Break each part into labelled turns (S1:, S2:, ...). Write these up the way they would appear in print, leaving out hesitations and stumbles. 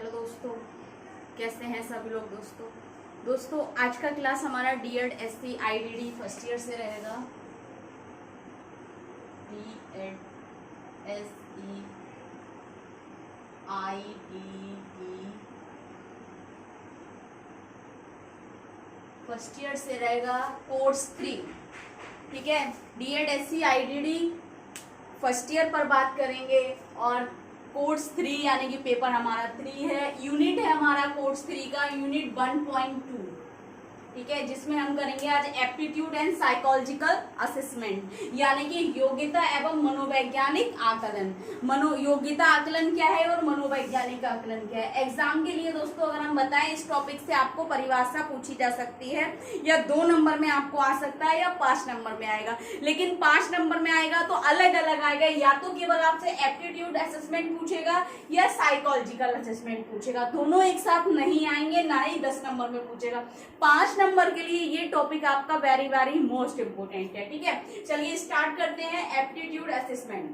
S1: Hello दोस्तों, कैसे हैं सभी लोग। दोस्तों आज का क्लास हमारा DEd SC IDD first year से रहेगा। DEd SC IDD first year से रहेगा, कोर्स 3। ठीक है, DEd SC IDD first year पर बात करेंगे और कोर्स 3 यानी कि पेपर हमारा 3 है। यूनिट है हमारा कोर्स 3 का यूनिट 1.2। ठीक है, जिसमें हम करेंगे आज एप्टीट्यूड एंड साइकोलॉजिकल असेसमेंट यानी कि योग्यता एवं मनोवैज्ञानिक आकलन। योग्यता आकलन क्या है और मनोवैज्ञानिक आकलन क्या है। एग्जाम के लिए दोस्तों अगर हम बताएं, इस टॉपिक से आपको परिभाषा पूछी जा सकती है, या 2 नंबर में आपको आ सकता है या 5 नंबर में आएगा। लेकिन 5 नंबर में आएगा तो अलग अलग आएगा, या तो केवल आपसे एप्टीट्यूड असेसमेंट पूछेगा या साइकोलॉजिकल असेसमेंट पूछेगा। दोनों एक साथ नहीं आएंगे, ना ही 10 नंबर में पूछेगा। 5 नंबर के लिए ये टॉपिक आपका वेरी वेरी मोस्ट इंपोर्टेंट है। ठीक है, चलिए स्टार्ट करते हैं एप्टीट्यूड असेसमेंट।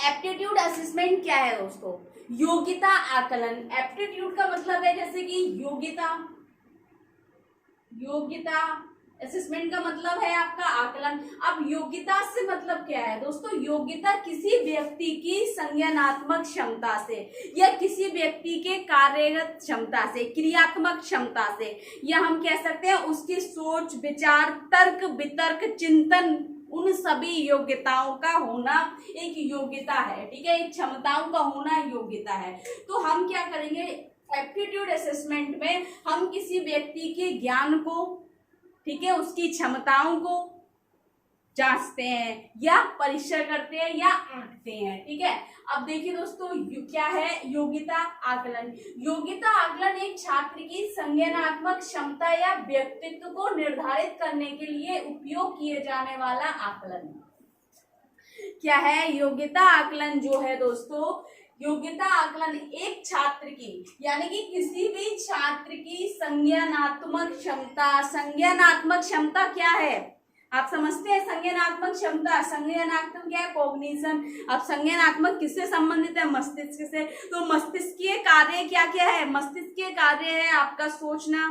S1: एप्टीट्यूड असेसमेंट क्या है दोस्तों? योग्यता आकलन। एप्टीट्यूड का मतलब है जैसे कि योग्यता असेसमेंट का मतलब है आपका आकलन। अब योग्यता से मतलब क्या है दोस्तों? योग्यता किसी व्यक्ति की संज्ञानात्मक क्षमता से या किसी व्यक्ति के कार्यगत क्षमता से, क्रियात्मक क्षमता से, या हम कह सकते हैं उसकी सोच, विचार, तर्क वितर्क, चिंतन, उन सभी योग्यताओं का होना एक योग्यता है। ठीक है, एक क्षमताओं का होना योग्यता है। तो हम क्या करेंगे एप्टीट्यूड असेसमेंट में? हम किसी व्यक्ति के ज्ञान को, ठीक है, उसकी क्षमताओं को जांचते हैं या परीक्षा करते हैं या आंकते हैं। ठीक है, अब देखिए दोस्तों क्या है योग्यता आकलन। योग्यता आकलन एक छात्र की संज्ञानात्मक क्षमता या व्यक्तित्व को निर्धारित करने के लिए उपयोग किए जाने वाला आकलन। क्या है योग्यता आकलन? जो है दोस्तों, योग्यता आकलन एक छात्र की यानी कि किसी भी छात्र की संज्ञानात्मक क्षमता। संज्ञानात्मक क्षमता क्या है आप समझते हैं? संज्ञानात्मक क्षमता, संज्ञानात्मक क्या है? कॉग्निशन। अब संज्ञानात्मक किससे संबंधित है? मस्तिष्क से। तो मस्तिष्कीय कार्य क्या क्या है? मस्तिष्कीय कार्य है आपका सोचना,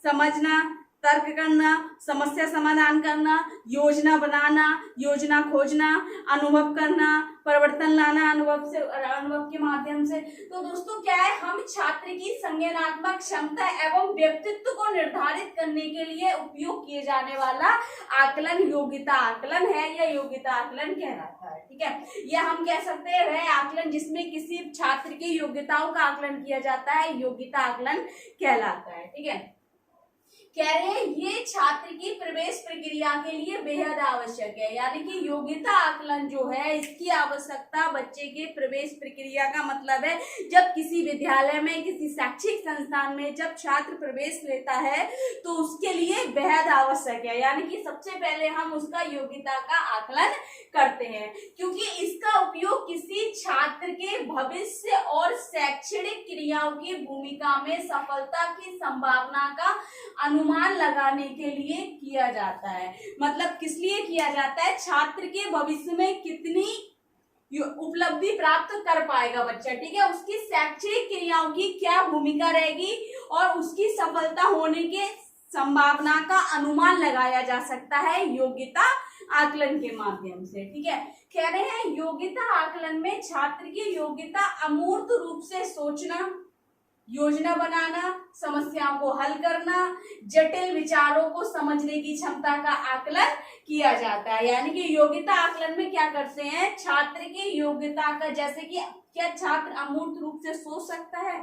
S1: समझना, तर्क करना, समस्या समाधान करना, योजना बनाना, योजना खोजना, अनुभव करना, परिवर्तन लाना अनुभव के माध्यम से। तो दोस्तों क्या है, हम छात्र की संज्ञानात्मक क्षमता एवं व्यक्तित्व को निर्धारित करने के लिए उपयोग किए जाने वाला आकलन योग्यता आकलन है या योग्यता आकलन कहलाता है। ठीक है, या हम कह सकते हैं वह आकलन जिसमें किसी छात्र की योग्यताओं का आकलन किया जाता है, योग्यता आकलन कहलाता है। ठीक है, कह रहे हैं ये छात्र की प्रवेश प्रक्रिया के लिए बेहद आवश्यक है। यानी कि योग्यता आकलन जो है इसकी आवश्यकता बच्चे के प्रवेश प्रक्रिया का मतलब है जब किसी विद्यालय में, किसी शैक्षिक संस्थान में जब छात्र प्रवेश लेता है तो उसके लिए बेहद आवश्यक है। यानी कि सबसे पहले हम उसका योग्यता का आकलन करते हैं, क्योंकि इसका उपयोग किसी छात्र के भविष्य और शैक्षणिक क्रियाओं की भूमिका में सफलता की संभावना का अनुमान लगाने के लिए किया जाता है। मतलब किस लिए किया जाता है? छात्र के भविष्य में कितनी उपलब्धि प्राप्त कर पाएगा बच्चा। ठीक है, उसकी शैक्षणिक क्रियाओं की क्या भूमिका रहेगी और उसकी सफलता होने के संभावना का अनुमान लगाया जा सकता है योग्यता आकलन के माध्यम से। ठीक है, कह रहे हैं योग्यता आकलन में छात्र की योग्यता अमूर्त रूप से सोचना, योजना बनाना, समस्याओं को हल करना, जटिल विचारों को समझने की क्षमता का आकलन किया जाता है। यानी कि योग्यता आकलन में क्या करते हैं? छात्र की योग्यता का, जैसे कि क्या छात्र अमूर्त रूप से सोच सकता है,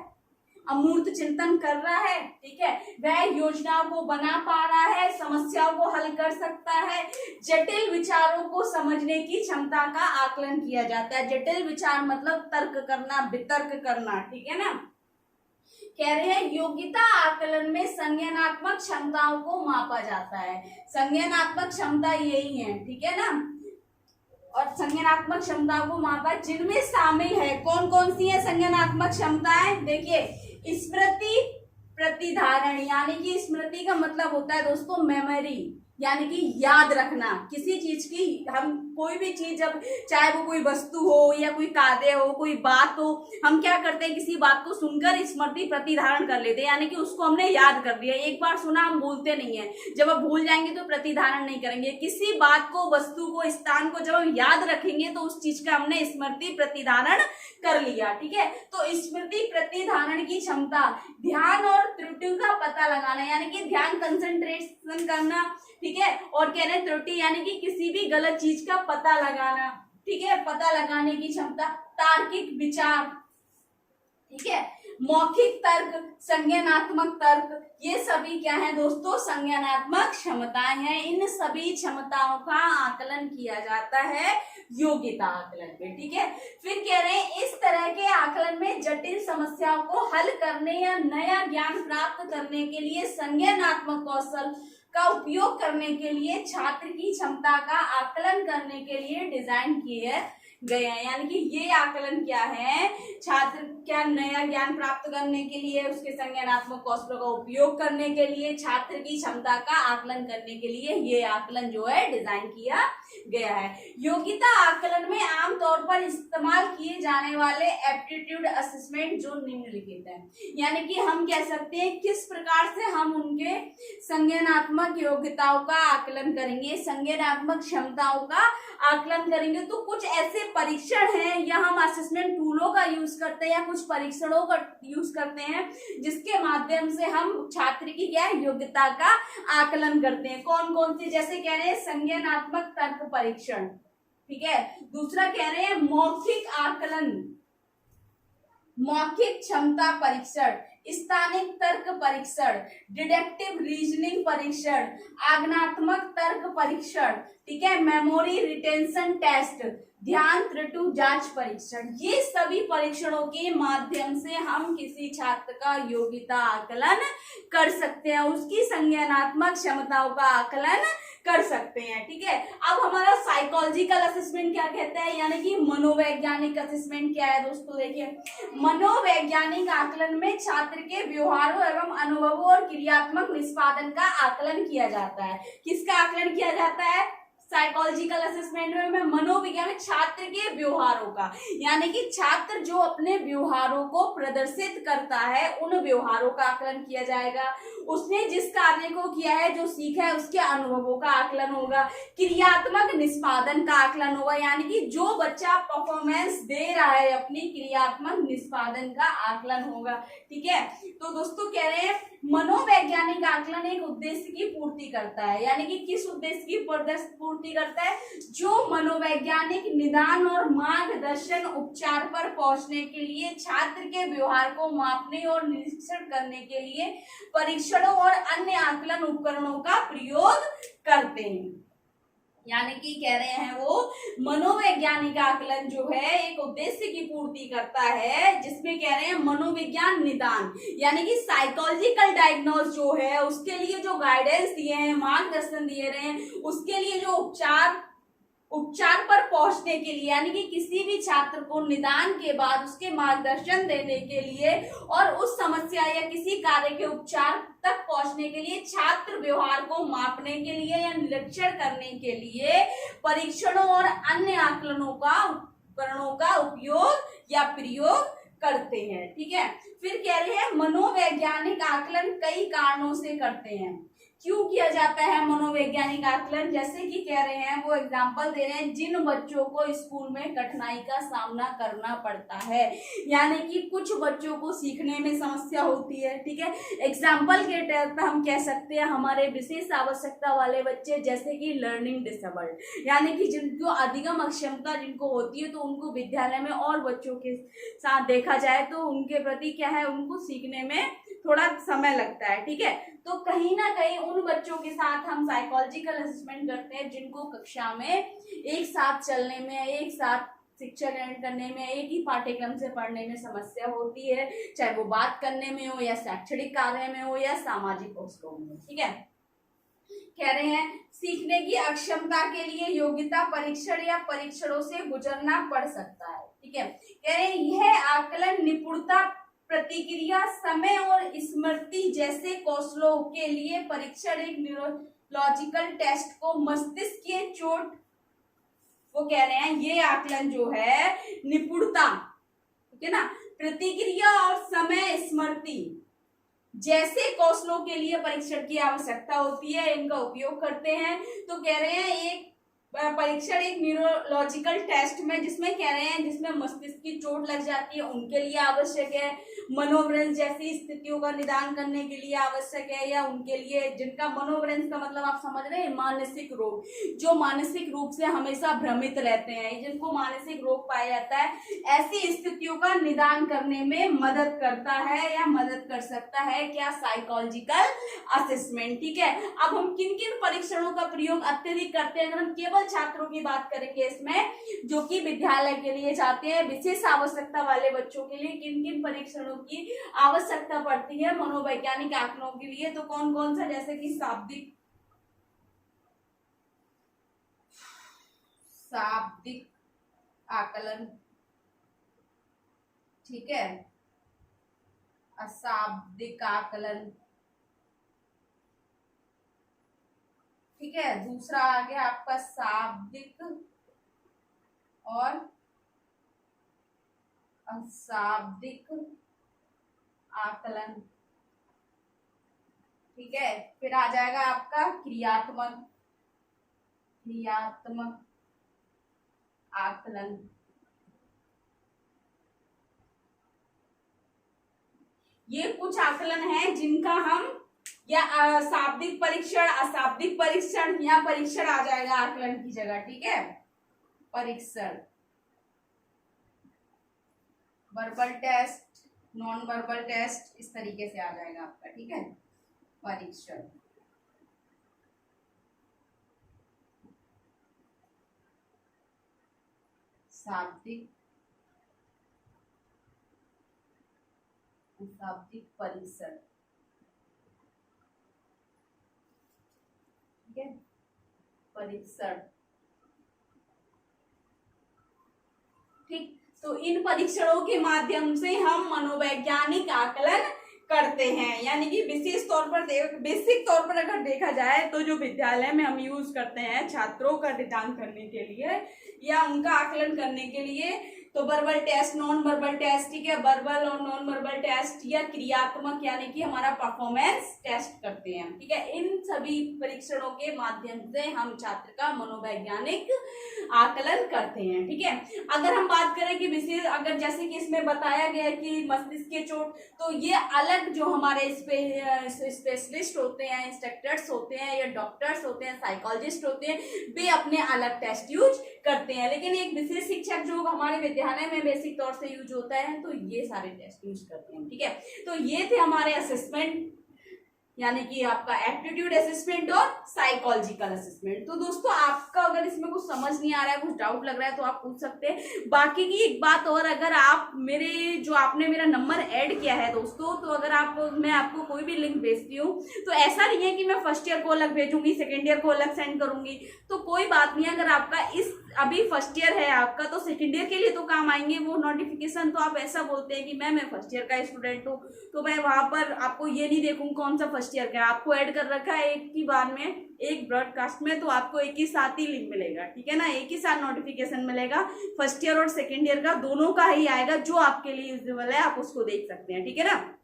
S1: अमूर्त चिंतन कर रहा है, ठीक है, वह योजनाओं को बना पा रहा है, समस्याओं को हल कर सकता है, जटिल विचारों को समझने की क्षमता का आकलन किया जाता है। जटिल विचार मतलब तर्क करना, वितर्क करना। ठीक है ना, कह रहे हैं योग्यता आकलन में संज्ञानात्मक क्षमताओं को मापा जाता है। संज्ञानात्मक क्षमता यही है, ठीक है ना, और संज्ञानात्मक क्षमताओं को मापा जिनमें शामिल है कौन कौन सी है संज्ञानात्मक क्षमताएं? देखिए स्मृति, प्रतिधारण, यानी कि स्मृति का मतलब होता है दोस्तों मेमोरी। यानी कि याद रखना किसी चीज की, हम कोई भी चीज जब, चाहे वो कोई वस्तु हो या कोई कार्य हो, कोई बात हो, हम क्या करते हैं, किसी बात को सुनकर स्मृति प्रतिधारण कर लेते हैं, यानी कि उसको हमने याद कर लिया। एक बार सुना हम भूलते नहीं है, जब आप भूल जाएंगे तो प्रतिधारण नहीं करेंगे। किसी बात को, वस्तु को, स्थान को जब हम याद रखेंगे तो उस चीज का हमने स्मृति प्रतिधारण कर लिया। ठीक है, तो स्मृति प्रतिधारण की क्षमता ध्यान और त्रुटियों का पता लगाना, यानी कि ध्यान कंसंट्रेशन करना। ठीक है, और कह रहे हैं त्रुटि यानी कि किसी भी गलत चीज का पता लगाना। ठीक है, पता लगाने की क्षमता, तार्किक विचार। ठीक है, मौखिक तर्क, संज्ञानात्मक तर्क, ये सभी क्या है दोस्तों, संज्ञानात्मक क्षमताएं हैं। इन सभी क्षमताओं का आकलन किया जाता है योग्यता आकलन में। ठीक है, फिर कह रहे हैं इस तरह के आकलन में जटिल समस्याओं को हल करने या नया ज्ञान प्राप्त करने के लिए संज्ञानात्मक कौशल का उपयोग करने के लिए छात्र की क्षमता का आकलन करने के लिए डिजाइन किए गए हैं। यानी कि ये आकलन क्या है, छात्र क्या नया ज्ञान प्राप्त करने के लिए, उसके संज्ञानात्मक कौशलों का उपयोग करने के लिए, छात्र की क्षमता का आकलन करने के लिए ये आकलन जो है डिजाइन किया गया है। योग्यता आकलन में आमतौर पर इस्तेमाल किए जाने वाले एप्टीट्यूड असेसमेंट जो निम्नलिखित है, यानी कि हम कह सकते हैं किस प्रकार से हम उनके संज्ञानात्मक योग्यताओं का आकलन करेंगे, संज्ञानात्मक क्षमताओं का आकलन करेंगे। तो कुछ ऐसे परीक्षण हैं या हम असेसमेंट टूलों का यूज करते हैं या कुछ परीक्षणों का यूज करते हैं जिसके माध्यम से हम छात्र की क्या योग्यता का आकलन करते हैं। कौन कौन सी, जैसे कह रहे हैं संज्ञानात्मक तर्क परीक्षण। ठीक है, दूसरा कह रहे हैं मौखिक आकलन, मौखिक क्षमता परीक्षण, स्थानिक तर्क परीक्षण, डिडक्टिव रीजनिंग परीक्षण, आज्ञानात्मक तर्क परीक्षण। ठीक है, मेमोरी रिटेंशन टेस्ट, ध्यान त्रुटि जांच परीक्षण। ये सभी परीक्षणों के माध्यम से हम किसी छात्र का योग्यता आकलन कर सकते हैं, उसकी संज्ञानात्मक क्षमताओं का आकलन कर सकते हैं। ठीक है, अब हमारा साइकोलॉजिकल असेसमेंट क्या कहता है, यानी कि मनोवैज्ञानिक असेसमेंट क्या है दोस्तों। देखिए, मनोवैज्ञानिक आकलन में छात्र के व्यवहारों एवं अनुभवों और क्रियात्मक निष्पादन का आकलन किया जाता है। किसका आकलन किया जाता है साइकोलॉजिकल असेसमेंट में मनोविज्ञान में छात्र के व्यवहारों का, यानी कि छात्र जो अपने व्यवहारों को प्रदर्शित करता है उन व्यवहारों का आकलन किया जाएगा। उसने जिस कार्य को किया है, जो सीखा है, उसके अनुभवों का आकलन होगा। क्रियात्मक निष्पादन का आकलन होगा, यानी कि जो बच्चा परफॉर्मेंस दे रहा है अपनी क्रियात्मक निष्पादन का आकलन होगा। ठीक है, तो दोस्तों कह रहे हैं मनोवैज्ञानिक आकलन एक उद्देश्य की पूर्ति करता है, यानी कि किस उद्देश्य की पूर्ति करता है, जो मनोवैज्ञानिक निदान और मार्गदर्शन उपचार पर पहुंचने के लिए छात्र के व्यवहार को मापने और निरीक्षण करने के लिए परीक्षणों और अन्य आकलन उपकरणों का प्रयोग करते हैं। यानी कि कह रहे हैं वो मनोवैज्ञानिक आकलन जो है एक उद्देश्य की पूर्ति करता है, जिसमें कह रहे हैं मनोविज्ञान निदान, यानी कि साइकोलॉजिकल डायग्नोस जो है उसके लिए जो गाइडेंस दिए हैं, मार्गदर्शन दिए रहे हैं, उसके लिए जो उपचार पर पहुंचने के लिए, यानी कि किसी भी छात्र को निदान के बाद उसके मार्गदर्शन देने के लिए और उस समस्या या किसी कार्य के उपचार तक पहुंचने के लिए छात्र व्यवहार को मापने के लिए या निरीक्षण करने के लिए परीक्षणों और अन्य आकलनों का उपकरणों का उपयोग या प्रयोग करते हैं। ठीक है, फिर कह रहे हैं मनोवैज्ञानिक आकलन कई कारणों से करते हैं। क्यों किया जाता है मनोवैज्ञानिक आकलन, जैसे कि कह रहे हैं वो एग्जाम्पल दे रहे हैं, जिन बच्चों को स्कूल में कठिनाई का सामना करना पड़ता है, यानी कि कुछ बच्चों को सीखने में समस्या होती है। ठीक है, एग्जाम्पल के तौर पर हम कह सकते हैं हमारे विशेष आवश्यकता वाले बच्चे, जैसे कि लर्निंग डिसेबल्ड, यानी कि जिनको अधिगम अक्षमता जिनको होती है, तो उनको विद्यालय में और बच्चों के साथ देखा जाए तो उनके प्रति क्या है, उनको सीखने में थोड़ा समय लगता है। ठीक है, तो कहीं ना कहीं उन बच्चों के साथ हम साइकोलॉजिकल असेसमेंट करते हैं जिनको कक्षा में एक साथ चलने में, एक साथ शिक्षा ग्रहण करने में, एक ही पाठ्यक्रम से पढ़ने में समस्या होती है, चाहे वो बात करने में हो या शैक्षणिक कार्य में हो या सामाजिक कौशलों में। ठीक है, कह रहे हैं सीखने की अक्षमता के लिए योग्यता परीक्षण या परीक्षणों से गुजरना पड़ सकता है। ठीक है, कह रहे हैं यह आकलन निपुणता, प्रतिक्रिया, समय और स्मृति जैसे कौशलों के लिए परीक्षण एक न्यूरोलॉजिकल टेस्ट को मस्तिष्कीय चोट, वो कह रहे हैं ये आकलन जो है निपुणता, ठीक है ना, प्रतिक्रिया और समय स्मृति जैसे कौशलों के लिए परीक्षण की आवश्यकता होती है, इनका उपयोग करते हैं। तो कह रहे हैं एक परीक्षण एक न्यूरोलॉजिकल टेस्ट में, जिसमें कह रहे हैं जिसमें मस्तिष्क की चोट लग जाती है उनके लिए आवश्यक है, मनोवृंज जैसी स्थितियों का निदान करने के लिए आवश्यक है, या उनके लिए जिनका मनोवृंज का मतलब आप समझ रहे हैं मानसिक रोग, जो मानसिक रूप से हमेशा भ्रमित रहते हैं, जिनको मानसिक रोग पाया जाता है, ऐसी स्थितियों का निदान करने में मदद करता है या मदद कर सकता है क्या, साइकोलॉजिकल असेसमेंट। ठीक है, अब हम किन किन परीक्षणों का प्रयोग अत्यधिक करते हैं, अगर हम केवल छात्रों की बात करेंगे इसमें जो कि विद्यालय के लिए जाते हैं, विशेष आवश्यकता वाले बच्चों के लिए किन किन परीक्षणों की आवश्यकता पड़ती है मनोवैज्ञानिक आंकड़ों के लिए, तो कौन कौन सा, जैसे कि शाब्दिक आकलन, ठीक है, अशाब्दिक आकलन, ठीक है, दूसरा आ गया आपका शाब्दिक और अशाब्दिक आकलन, ठीक है, फिर आ जाएगा आपका क्रियात्मक आकलन। ये कुछ आकलन है जिनका हम या शाब्दिक परीक्षण, अशाब्दिक परीक्षण या परीक्षण आ जाएगा आकलन की जगह, ठीक है, परीक्षण, verbal test, non verbal test, इस तरीके से आ जाएगा आपका, ठीक है, परीक्षण। शाब्दिक अशाब्दिक परीक्षण, ठीक है, परीक्षण, ठीक। तो इन परीक्षणों के माध्यम से हम मनोवैज्ञानिक आकलन करते हैं, यानी कि विशेष तौर पर बेसिक तौर पर अगर देखा जाए तो जो विद्यालय में हम यूज करते हैं छात्रों का निदान करने के लिए या उनका आकलन करने के लिए, तो verbal test, non verbal test, ठीक है, वर्बल और नॉन वर्बल टेस्ट या क्रियात्मक यानी कि हमारा परफॉर्मेंस टेस्ट करते हैं, ठीक है। इन सभी परीक्षणों के माध्यम से हम छात्र का मनोवैज्ञानिक आकलन करते हैं, ठीक है। अगर हम बात करें कि विशेष, अगर जैसे कि इसमें बताया गया कि मस्तिष्क के चोट, तो ये अलग जो हमारे स्पेशलिस्ट होते हैं, इंस्ट्रक्टर्स होते हैं या डॉक्टर्स होते हैं, साइकोलॉजिस्ट होते हैं, वे अपने अलग टेस्ट यूज करते हैं, लेकिन एक विशेष शिक्षक जो हमारे विद्यालय में बेसिक तौर से यूज होता है तो ये सारे टेस्ट यूज करते हैं, ठीक है। तो ये थे हमारे असेसमेंट, यानी कि आपका एप्टीट्यूड असेसमेंट और साइकोलॉजिकल असेसमेंट। तो दोस्तों आपका अगर इसमें कुछ समझ नहीं आ रहा है, कुछ डाउट लग रहा है तो आप पूछ सकते हैं। बाकी की एक बात और, अगर आप आपने मेरा नंबर ऐड किया है दोस्तों, तो अगर मैं आपको कोई भी लिंक भेजती हूँ तो ऐसा नहीं है कि मैं फर्स्ट ईयर को अलग भेजूंगी, सेकेंड ईयर को अलग सेंड करूंगी, तो कोई बात नहीं। अगर आपका अभी फर्स्ट ईयर है आपका, तो सेकेंड ईयर के लिए तो काम आएंगे वो नोटिफिकेशन। तो आप ऐसा बोलते हैं कि मैं फर्स्ट ईयर का स्टूडेंट हूँ, तो मैं वहां पर आपको ये नहीं देखूंगी कौन सा फर्स्ट ईयर का है, आपको ऐड कर रखा है एक ही बार में, एक ब्रॉडकास्ट में, तो आपको एक ही साथ ही लिंक मिलेगा, ठीक है ना, एक ही साथ नोटिफिकेशन मिलेगा, फर्स्ट ईयर और सेकेंड ईयर का दोनों का ही आएगा, जो आपके लिए यूजेबल है आप उसको देख सकते हैं, ठीक है ना।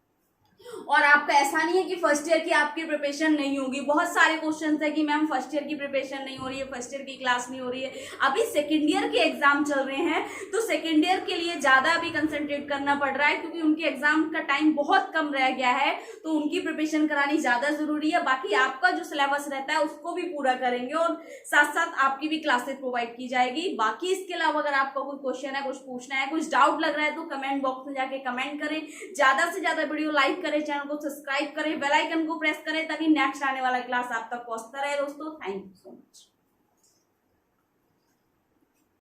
S1: और आपका ऐसा नहीं है कि फर्स्ट ईयर की आपकी प्रिपरेशन नहीं होगी, बहुत सारे क्वेश्चंस है कि मैम फर्स्ट ईयर की प्रिपरेशन नहीं हो रही है, फर्स्ट ईयर की क्लास नहीं हो रही है, अभी सेकंड ईयर के एग्जाम चल रहे हैं, तो सेकंड ईयर के लिए ज्यादा अभी कंसंट्रेट करना पड़ रहा है, क्योंकि उनके एग्जाम का टाइम बहुत कम रह गया है, तो उनकी प्रिपरेशन करानी ज्यादा जरूरी है। बाकी आपका जो सिलेबस रहता है उसको भी पूरा करेंगे और साथ साथ आपकी भी क्लासेस प्रोवाइड की जाएगी। बाकी इसके अलावा अगर आपका कोई क्वेश्चन है, कुछ पूछना है, कुछ डाउट लग रहा है, तो कमेंट बॉक्स में जाके कमेंट करें, ज्यादा से ज्यादा वीडियो लाइक करें, चैनल को सब्सक्राइब करें, बेल आइकन को प्रेस करें, ताकि नेक्स्ट आने वाला क्लास आप तक पहुंचता रहे। दोस्तों थैंक यू सो मच।